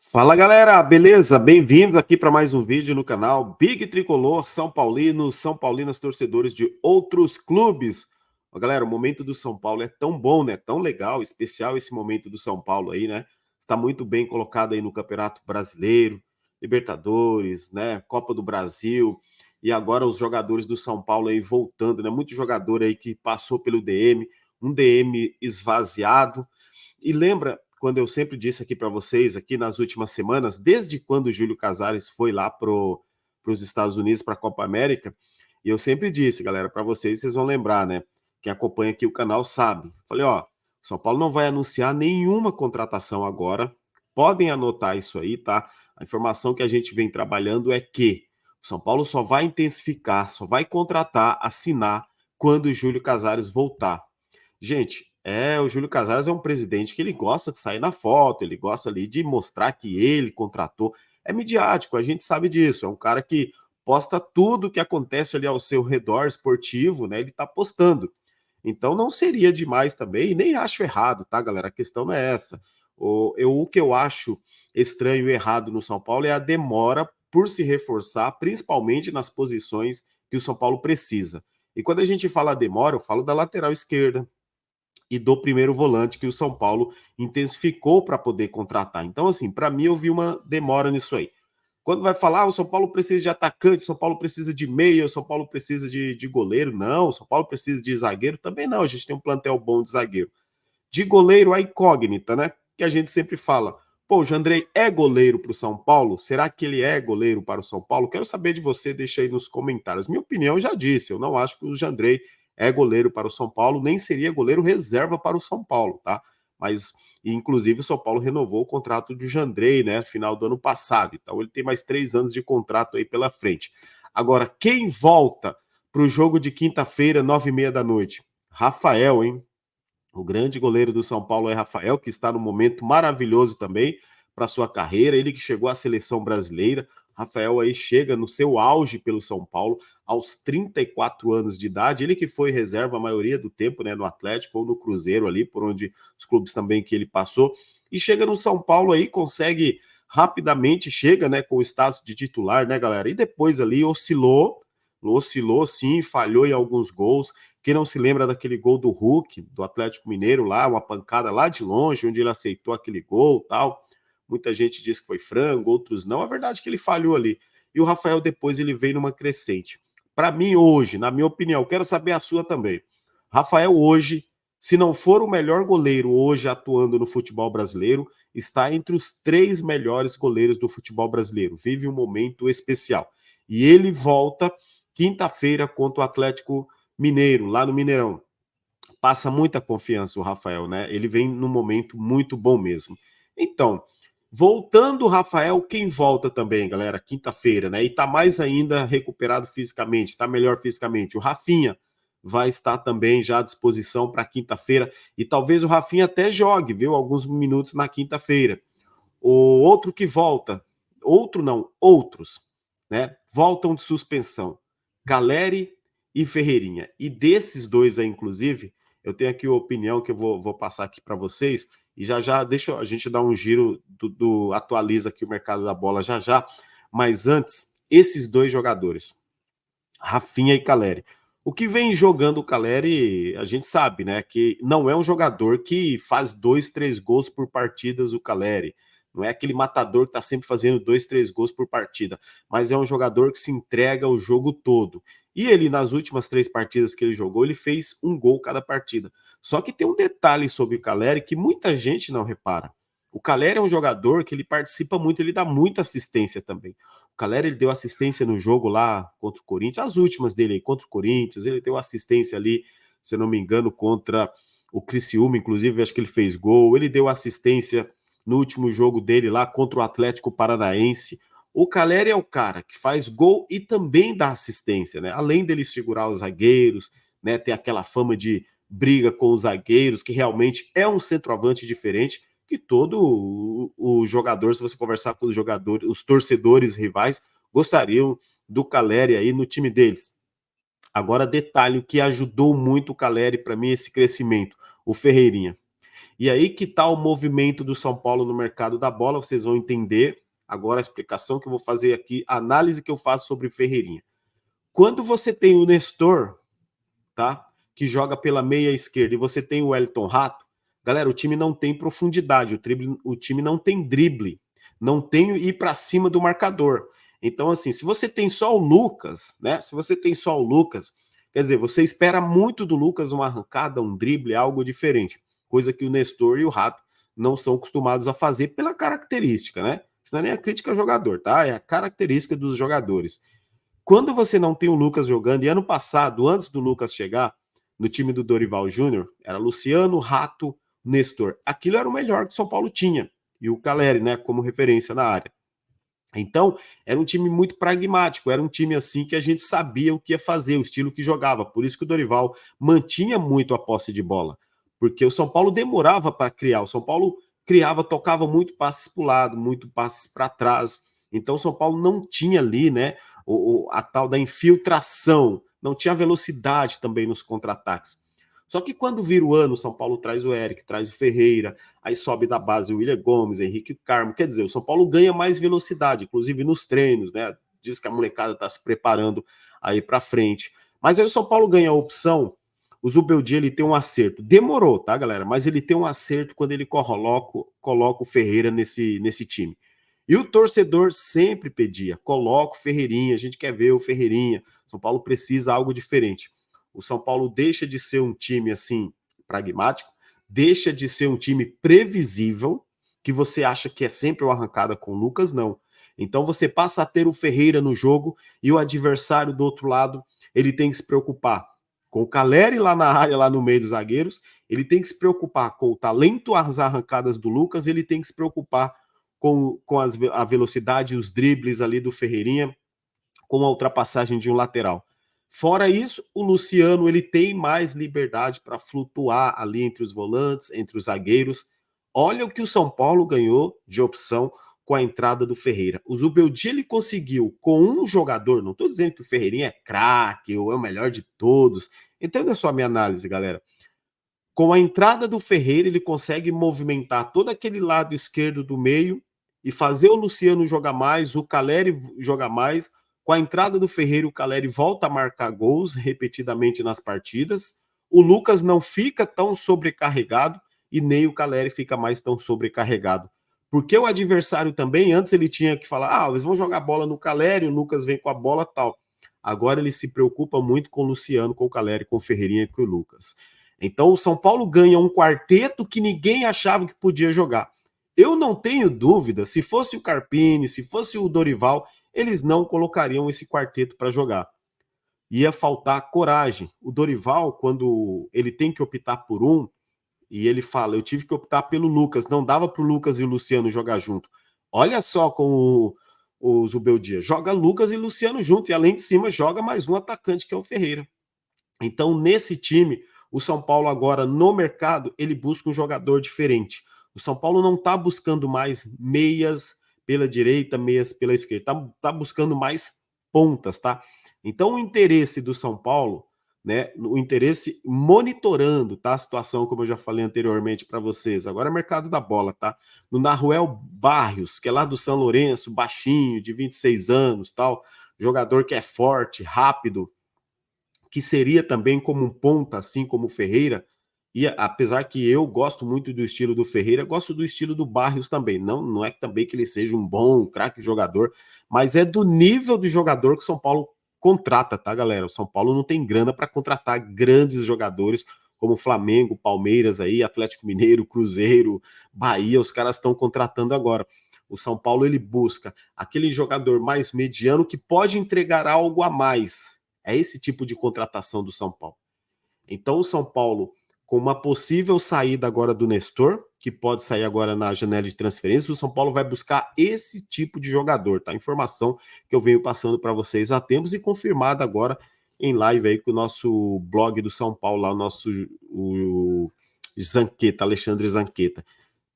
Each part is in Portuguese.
Fala galera, beleza? Bem-vindos aqui para mais um vídeo no canal Big Tricolor, São Paulinos, São Paulinas, torcedores de outros clubes. Ó, galera, o momento do São Paulo é tão bom, né? Tão legal, especial esse momento do São Paulo aí, né? Está muito bem colocado aí no Campeonato Brasileiro, Libertadores, né? Copa do Brasil e agora os jogadores do São Paulo aí voltando, né? Muito jogador aí que passou pelo DM, um DM esvaziado. E lembra quando eu sempre disse aqui para vocês, aqui nas últimas semanas, desde quando o Júlio Casares foi lá para os Estados Unidos, para a Copa América, e eu sempre disse, galera, para vocês, vocês vão lembrar, né? Quem acompanha aqui o canal sabe. Falei, ó, São Paulo não vai anunciar nenhuma contratação agora. Podem anotar isso aí, tá? A informação que a gente vem trabalhando é que o São Paulo só vai intensificar, só vai contratar, assinar quando o Júlio Casares voltar. Gente, o Júlio Casares é um presidente que ele gosta de sair na foto, ele gosta ali de mostrar que ele contratou. É midiático, a gente sabe disso. É um cara que posta tudo que acontece ali ao seu redor esportivo, né? Ele tá postando. Então não seria demais também, e nem acho errado, tá, galera? A questão não é essa. O que eu acho estranho e errado no São Paulo é a demora por se reforçar, principalmente nas posições que o São Paulo precisa. E quando a gente fala demora, eu falo da lateral esquerda, e do primeiro volante que o São Paulo intensificou para poder contratar. Então, assim, para mim eu vi uma demora nisso aí. Quando vai falar, o São Paulo precisa de atacante, o São Paulo precisa de meia, o São Paulo precisa de goleiro, não, o São Paulo precisa de zagueiro, também não, a gente tem um plantel bom de zagueiro. De goleiro, a incógnita, né? Que a gente sempre fala, pô, o Jandrei é goleiro para o São Paulo? Será que ele é goleiro para o São Paulo? Quero saber de você, deixa aí nos comentários. Minha opinião, eu já disse, eu não acho que o Jandrei é goleiro para o São Paulo, nem seria goleiro reserva para o São Paulo, tá? Mas, inclusive, o São Paulo renovou o contrato de Jandrei, né, final do ano passado. Então, ele tem mais 3 anos de contrato aí pela frente. Agora, quem volta para o jogo de quinta-feira, 9h30 da noite? Rafael, hein? O grande goleiro do São Paulo é Rafael, que está num momento maravilhoso também para sua carreira. Ele que chegou à seleção brasileira. Rafael aí chega no seu auge pelo São Paulo aos 34 anos de idade. Ele que foi reserva a maioria do tempo, né, no Atlético ou no Cruzeiro ali, por onde os clubes também que ele passou. E chega no São Paulo aí, consegue rapidamente, chega, né, com o status de titular, né, galera? E depois ali oscilou sim, falhou em alguns gols. Quem não se lembra daquele gol do Hulk, do Atlético Mineiro lá, uma pancada lá de longe, onde ele aceitou aquele gol tal. Muita gente diz que foi frango, outros não. A verdade é que ele falhou ali. E o Rafael depois ele veio numa crescente. Para mim hoje, na minha opinião, quero saber a sua também. Rafael hoje, se não for o melhor goleiro hoje atuando no futebol brasileiro, está entre os 3 melhores goleiros do futebol brasileiro. Vive um momento especial. E ele volta quinta-feira contra o Atlético Mineiro, lá no Mineirão. Passa muita confiança o Rafael, né? Ele vem num momento muito bom mesmo. Então, voltando o Rafael, quem volta também, galera, quinta-feira, né? E tá mais ainda recuperado fisicamente, tá melhor fisicamente. O Rafinha vai estar também já à disposição para quinta-feira e talvez o Rafinha até jogue, viu? Alguns minutos na quinta-feira. O outro que volta, outro não, outros, né? Voltam de suspensão. Caleri e Ferreirinha. E desses dois aí, inclusive, eu tenho aqui a opinião que eu vou passar aqui para vocês. E já já, deixa a gente dar um giro atualiza aqui o mercado da bola já já. Mas antes, esses dois jogadores, Rafinha e Caleri. O que vem jogando o Caleri, a gente sabe, né? Que não é um jogador que faz 2, 3 gols por partidas, o Caleri. Não é aquele matador que está sempre fazendo 2, 3 gols por partida, mas é um jogador que se entrega o jogo todo. E ele, nas últimas 3 partidas que ele jogou, ele fez um gol cada partida. Só que tem um detalhe sobre o Caleri que muita gente não repara. O Caleri é um jogador que ele participa muito, ele dá muita assistência também. O Caleri ele deu assistência no jogo lá contra o Corinthians, as últimas dele aí, contra o Corinthians, ele deu assistência ali, se eu não me engano, contra o Criciúma, inclusive, acho que ele fez gol, ele deu assistência no último jogo dele lá contra o Atlético Paranaense. O Caleri é o cara que faz gol e também dá assistência, né? Além dele segurar os zagueiros, né? Ter aquela fama de briga com os zagueiros, que realmente é um centroavante diferente, que todo o jogador, se você conversar com os jogadores, os torcedores rivais, gostariam do Caleri aí no time deles. Agora, detalhe que ajudou muito o Caleri para mim esse crescimento, o Ferreirinha. E aí que está o movimento do São Paulo no mercado da bola, vocês vão entender agora a explicação que eu vou fazer aqui, a análise que eu faço sobre Ferreirinha. Quando você tem o Nestor, tá? Que joga pela meia esquerda, e você tem o Wellington Rato, galera, o time não tem profundidade, o time não tem drible, não tem ir para cima do marcador. Então, assim, se você tem só o Lucas, né? Se você tem só o Lucas, quer dizer, você espera muito do Lucas uma arrancada, um drible, algo diferente, coisa que o Nestor e o Rato não são acostumados a fazer pela característica, né? Isso não é nem a crítica ao jogador, tá? É a característica dos jogadores. Quando você não tem o Lucas jogando, e ano passado, antes do Lucas chegar, no time do Dorival Júnior, era Luciano, Rato, Nestor. Aquilo era o melhor que o São Paulo tinha. E o Caleri, né, como referência na área. Então, era um time muito pragmático, era um time assim que a gente sabia o que ia fazer, o estilo que jogava. Por isso que o Dorival mantinha muito a posse de bola, porque o São Paulo demorava para criar. O São Paulo criava, tocava muito passes para o lado, muito passes para trás. Então, o São Paulo não tinha ali, né, a tal da infiltração, não tinha velocidade também nos contra-ataques. Só que quando vira o ano, o São Paulo traz o Eric, traz o Ferreira, aí sobe da base o William Gomes, Henrique Carmo. Quer dizer, o São Paulo ganha mais velocidade, inclusive nos treinos, né? Diz que a molecada está se preparando aí para frente. Mas aí o São Paulo ganha a opção. O Zubeldia ele tem um acerto. Demorou, tá, galera? Mas ele tem um acerto quando ele coloca o Ferreira nesse time. E o torcedor sempre pedia: coloca o Ferreirinha, a gente quer ver o Ferreirinha. São Paulo precisa algo diferente. O São Paulo deixa de ser um time assim pragmático, deixa de ser um time previsível, que você acha que é sempre uma arrancada com o Lucas, não. Então você passa a ter o Ferreira no jogo e o adversário do outro lado, ele tem que se preocupar com o Caleri lá na área, lá no meio dos zagueiros, ele tem que se preocupar com o talento, as arrancadas do Lucas, ele tem que se preocupar com a velocidade e os dribles ali do Ferreirinha, com a ultrapassagem de um lateral. Fora isso, o Luciano ele tem mais liberdade para flutuar ali entre os volantes, entre os zagueiros. Olha o que o São Paulo ganhou de opção com a entrada do Ferreira. O Zubeldia ele conseguiu com um jogador, não estou dizendo que o Ferreirinha é craque ou é o melhor de todos. Entenda só a minha análise, galera. Com a entrada do Ferreira, ele consegue movimentar todo aquele lado esquerdo do meio e fazer o Luciano jogar mais, o Caleri jogar mais. Com a entrada do Ferreira, o Caleri volta a marcar gols repetidamente nas partidas. O Lucas não fica tão sobrecarregado e nem o Caleri fica mais tão sobrecarregado. Porque o adversário também, antes ele tinha que falar, eles vão jogar bola no Caleri, o Lucas vem com a bola tal. Agora ele se preocupa muito com o Luciano, com o Caleri, com o Ferreirinha e com o Lucas. Então o São Paulo ganha um quarteto que ninguém achava que podia jogar. Eu não tenho dúvida, se fosse o Carpini, se fosse o Dorival, eles não colocariam esse quarteto para jogar. Ia faltar coragem. O Dorival, quando ele tem que optar por um, e ele fala, eu tive que optar pelo Lucas, não dava para o Lucas e o Luciano jogar junto. Olha só com o Zubeldia, joga Lucas e Luciano junto, e além de cima joga mais um atacante que é o Ferreira. Então, nesse time, o São Paulo agora no mercado, ele busca um jogador diferente. O São Paulo não está buscando mais meias pela direita, meias pela esquerda, tá buscando mais pontas, tá? Então, o interesse do São Paulo, né, o interesse monitorando, tá, a situação, como eu já falei anteriormente para vocês, agora é mercado da bola, tá? No Naruel Barrios, que é lá do São Lourenço, baixinho, de 26 anos, tal, jogador que é forte, rápido, que seria também como um ponta, assim como o Ferreira, e apesar que eu gosto muito do estilo do Ferreira, gosto do estilo do Barrios também. Não é também que ele seja um bom, craque jogador, mas é do nível de jogador que o São Paulo contrata, tá, galera? O São Paulo não tem grana para contratar grandes jogadores como Flamengo, Palmeiras aí, Atlético Mineiro, Cruzeiro, Bahia, os caras estão contratando agora. O São Paulo ele busca aquele jogador mais mediano que pode entregar algo a mais. É esse tipo de contratação do São Paulo. Então, o São Paulo, com uma possível saída agora do Nestor, que pode sair agora na janela de transferência, o São Paulo vai buscar esse tipo de jogador, tá? Informação que eu venho passando para vocês há tempos e confirmada agora em live aí com o nosso blog do São Paulo, lá o Zanqueta, Alexandre Zanqueta,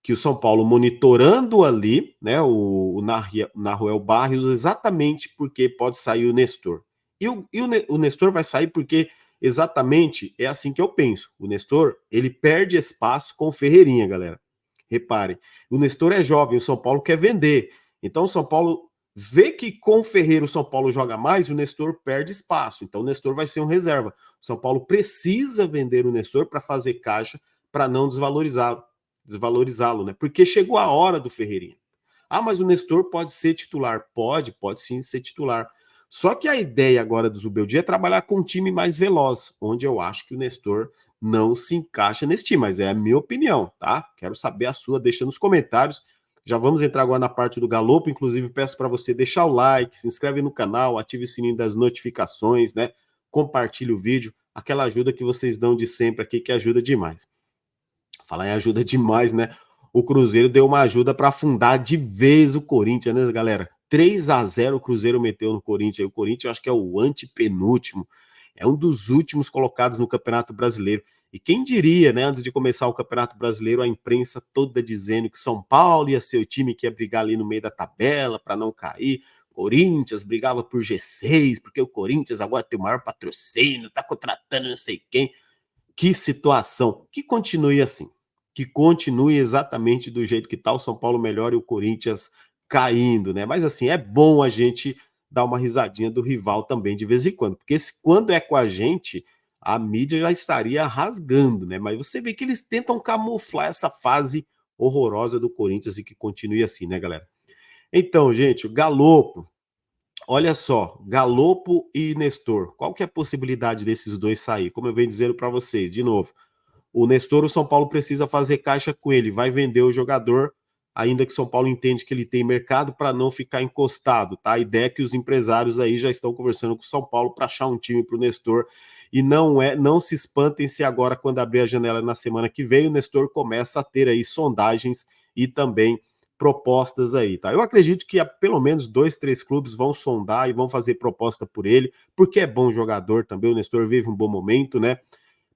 que o São Paulo monitorando ali, né, o Naruel Barrios, exatamente porque pode sair o Nestor. E o Nestor vai sair porque exatamente é assim que eu penso. O Nestor, ele perde espaço com o Ferreirinha, galera. Repare, o Nestor é jovem, o São Paulo quer vender. Então o São Paulo vê que com o Ferreira o São Paulo joga mais, o Nestor perde espaço. Então o Nestor vai ser um reserva. O São Paulo precisa vender o Nestor para fazer caixa, para não desvalorizá-lo, né? Porque chegou a hora do Ferreirinha. Ah, mas o Nestor pode ser titular. Pode sim ser titular. Só que a ideia agora do Zubeldia é trabalhar com um time mais veloz, onde eu acho que o Nestor não se encaixa nesse time, mas é a minha opinião, tá? Quero saber a sua, deixa nos comentários. Já vamos entrar agora na parte do Galopo, inclusive peço para você deixar o like, se inscreve no canal, ative o sininho das notificações, né? Compartilhe o vídeo, aquela ajuda que vocês dão de sempre aqui, que ajuda demais. Falar em ajuda demais, né? O Cruzeiro deu uma ajuda para afundar de vez o Corinthians, né, galera? 3-0 o Cruzeiro meteu no Corinthians. O Corinthians eu acho que é o antepenúltimo, é um dos últimos colocados no Campeonato Brasileiro. E quem diria, né, antes de começar o Campeonato Brasileiro, a imprensa toda dizendo que São Paulo ia ser o time que ia brigar ali no meio da tabela para não cair. Corinthians brigava por G6, porque o Corinthians agora tem o maior patrocínio, tá contratando não sei quem. Que situação. Que continue assim. Que continue exatamente do jeito que tá. O São Paulo melhor e o Corinthians caindo, né? Mas assim, é bom a gente dar uma risadinha do rival também de vez em quando. Porque quando é com a gente, a mídia já estaria rasgando, né? Mas você vê que eles tentam camuflar essa fase horrorosa do Corinthians e que continue assim, né, galera? Então, gente, o Galopo. Olha só, Galopo e Nestor. Qual que é a possibilidade desses dois sair? Como eu venho dizendo para vocês, de novo, o Nestor, o São Paulo precisa fazer caixa com ele, vai vender o jogador, ainda que o São Paulo entende que ele tem mercado para não ficar encostado, tá? A ideia é que os empresários aí já estão conversando com o São Paulo para achar um time para o Nestor e não se espantem se agora quando abrir a janela na semana que vem o Nestor começa a ter aí sondagens e também propostas aí, tá? Eu acredito que pelo menos 2, 3 clubes vão sondar e vão fazer proposta por ele, porque é bom jogador também, o Nestor vive um bom momento, né?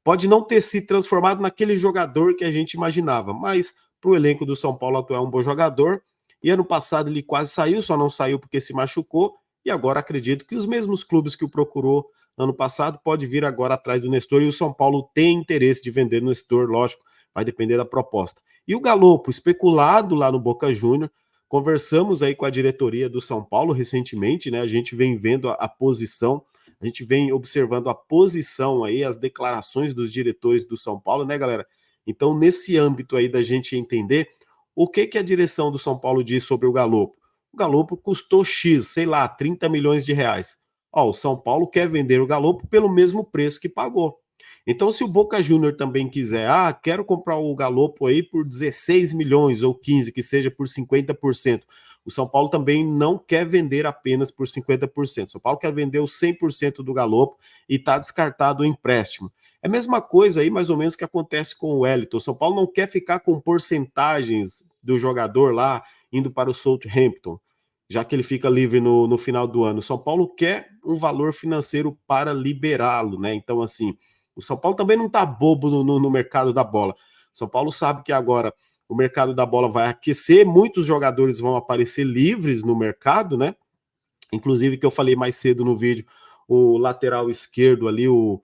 Pode não ter se transformado naquele jogador que a gente imaginava, mas para o elenco do São Paulo atual é um bom jogador. E ano passado ele quase saiu, só não saiu porque se machucou. E agora acredito que os mesmos clubes que o procurou ano passado pode vir agora atrás do Nestor. E o São Paulo tem interesse de vender no Nestor, lógico, vai depender da proposta. E o Galopo, especulado lá no Boca Júnior, conversamos aí com a diretoria do São Paulo recentemente, né? A gente vem vendo a posição, a gente vem observando a posição aí, as declarações dos diretores do São Paulo, né, galera? Então, nesse âmbito aí da gente entender o que a direção do São Paulo diz sobre o Galopo. O Galopo custou X, sei lá, 30 milhões de reais. Ó, o São Paulo quer vender o Galopo pelo mesmo preço que pagou. Então, se o Boca Júnior também quiser, quero comprar o Galopo aí por 16 milhões ou 15, que seja por 50%. O São Paulo também não quer vender apenas por 50%. O São Paulo quer vender os 100% do Galopo e está descartado o empréstimo. É a mesma coisa aí, mais ou menos, que acontece com o Wellington. O São Paulo não quer ficar com porcentagens do jogador lá indo para o Southampton, já que ele fica livre no final do ano. O São Paulo quer um valor financeiro para liberá-lo, né? Então, assim, o São Paulo também não está bobo no mercado da bola. O São Paulo sabe que agora o mercado da bola vai aquecer, muitos jogadores vão aparecer livres no mercado, né? Inclusive, que eu falei mais cedo no vídeo, o lateral esquerdo ali, o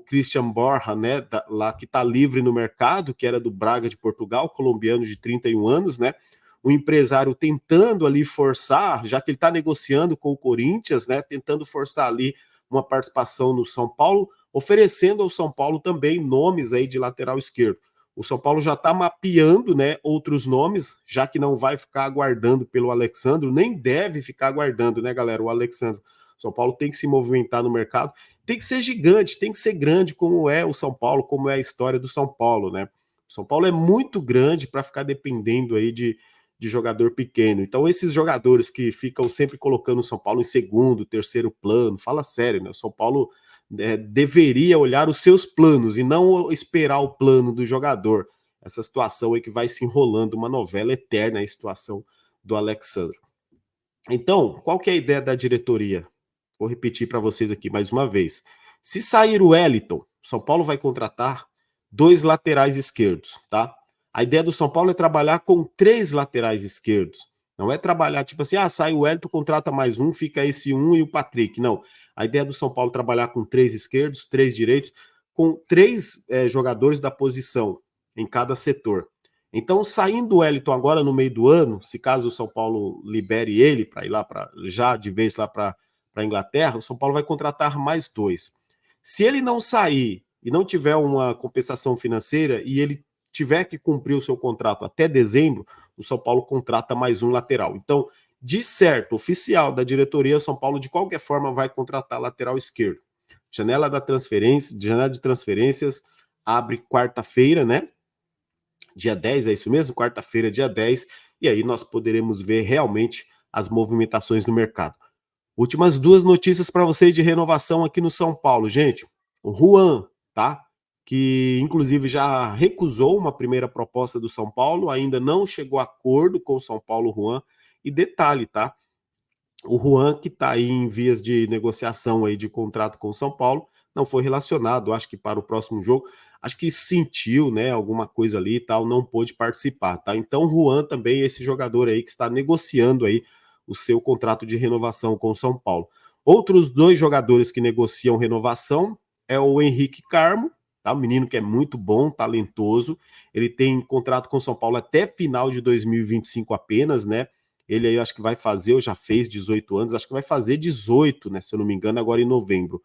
Christian Borja, né? Lá que está livre no mercado, que era do Braga de Portugal, colombiano de 31 anos, né? O empresário tentando ali forçar, já que ele está negociando com o Corinthians, né? Tentando forçar ali uma participação no São Paulo, oferecendo ao São Paulo também nomes aí de lateral esquerdo. O São Paulo já está mapeando, né, outros nomes, já que não vai ficar aguardando pelo Alexandro, nem deve ficar aguardando, né, galera, o Alexandro. O São Paulo tem que se movimentar no mercado, tem que ser gigante, tem que ser grande como é o São Paulo, como é a história do São Paulo, né? O São Paulo é muito grande para ficar dependendo aí de jogador pequeno. Então, esses jogadores que ficam sempre colocando o São Paulo em segundo, terceiro plano, fala sério, né? O São Paulo deveria olhar os seus planos e não esperar o plano do jogador. Essa situação aí que vai se enrolando, uma novela eterna, a situação do Alexandre. Então, qual que é a ideia da diretoria? Vou repetir para vocês aqui mais uma vez. Se sair o Wellington, São Paulo vai contratar 2 laterais esquerdos, tá? A ideia do São Paulo é trabalhar com 3 laterais esquerdos. Não é trabalhar tipo assim, sai o Wellington, contrata mais um, fica esse um e o Patrick. Não. A ideia do São Paulo é trabalhar com 3 esquerdos, 3 direitos, com 3 jogadores da posição em cada setor. Então, saindo o Wellington agora no meio do ano, se caso o São Paulo libere ele para ir lá já de vez lá para a Inglaterra, o São Paulo vai contratar mais 2. Se ele não sair e não tiver uma compensação financeira e ele tiver que cumprir o seu contrato até dezembro, o São Paulo contrata mais um lateral. Então, de certo, oficial da diretoria, o São Paulo de qualquer forma vai contratar lateral esquerdo. Janela de transferências abre quarta-feira, né? Dia 10, é isso mesmo? Quarta-feira, dia 10, e aí nós poderemos ver realmente as movimentações no mercado. Últimas 2 notícias para vocês de renovação aqui no São Paulo, gente. O Juan, tá? Que inclusive já recusou uma primeira proposta do São Paulo, ainda não chegou a acordo com o São Paulo, Juan. E detalhe, tá? O Juan, que está aí em vias de negociação aí de contrato com o São Paulo, não foi relacionado, acho que para o próximo jogo, acho que sentiu, né, alguma coisa ali e tal, não pôde participar, tá? Então o Juan também é esse jogador aí que está negociando aí o seu contrato de renovação com o São Paulo. Outros 2 jogadores que negociam renovação é o Henrique Carmo, tá? Um menino que é muito bom, talentoso, ele tem contrato com o São Paulo até final de 2025 apenas, né? Ele aí acho que vai fazer, ou já fez 18 anos, acho que vai fazer 18, né? Se eu não me engano, agora em novembro.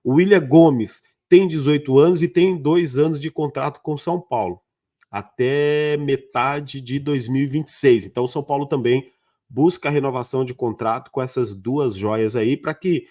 O William Gomes tem 18 anos e tem 2 anos de contrato com o São Paulo, até metade de 2026. Então o São Paulo também busca a renovação de contrato com essas 2 joias aí, para que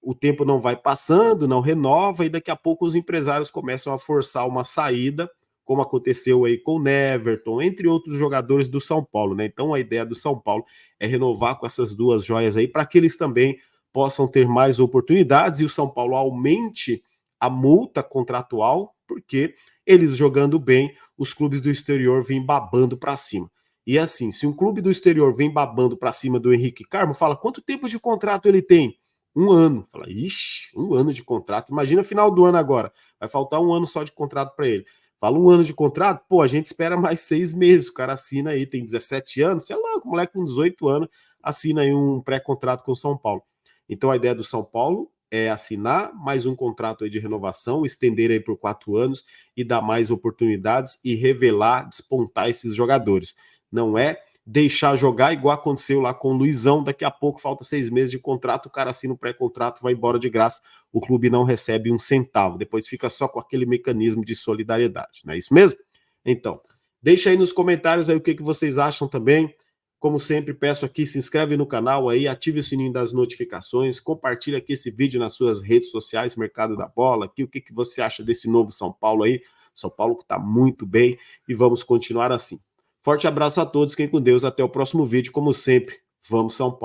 o tempo não vai passando, não renova, e daqui a pouco os empresários começam a forçar uma saída, como aconteceu aí com o Neverton, entre outros jogadores do São Paulo, né? Então a ideia do São Paulo é renovar com essas 2 joias aí, para que eles também possam ter mais oportunidades e o São Paulo aumente a multa contratual, porque eles jogando bem, os clubes do exterior vêm babando para cima. E assim, se um clube do exterior vem babando para cima do Henrique Carmo, fala quanto tempo de contrato ele tem? 1 ano. Fala, ixi, 1 ano de contrato. Imagina final do ano agora. Vai faltar 1 ano só de contrato para ele. Fala 1 ano de contrato, pô, a gente espera mais 6 meses. O cara assina aí, tem 17 anos, sei lá, o moleque com 18 anos assina aí um pré-contrato com o São Paulo. Então a ideia do São Paulo é assinar mais um contrato aí de renovação, estender aí por 4 anos e dar mais oportunidades e revelar, despontar esses jogadores. Não é deixar jogar igual aconteceu lá com o Luizão, daqui a pouco falta 6 meses de contrato, o cara assina o pré-contrato, vai embora de graça, o clube não recebe um centavo, depois fica só com aquele mecanismo de solidariedade, não é isso mesmo? Então, deixa aí nos comentários aí o que vocês acham também. Como sempre, peço aqui, se inscreve no canal aí, ative o sininho das notificações, compartilha aqui esse vídeo nas suas redes sociais, Mercado da Bola, aqui, o que você acha desse novo São Paulo aí, São Paulo que está muito bem, e vamos continuar assim. Forte abraço a todos, fiquem com Deus, até o próximo vídeo, como sempre, vamos São Paulo.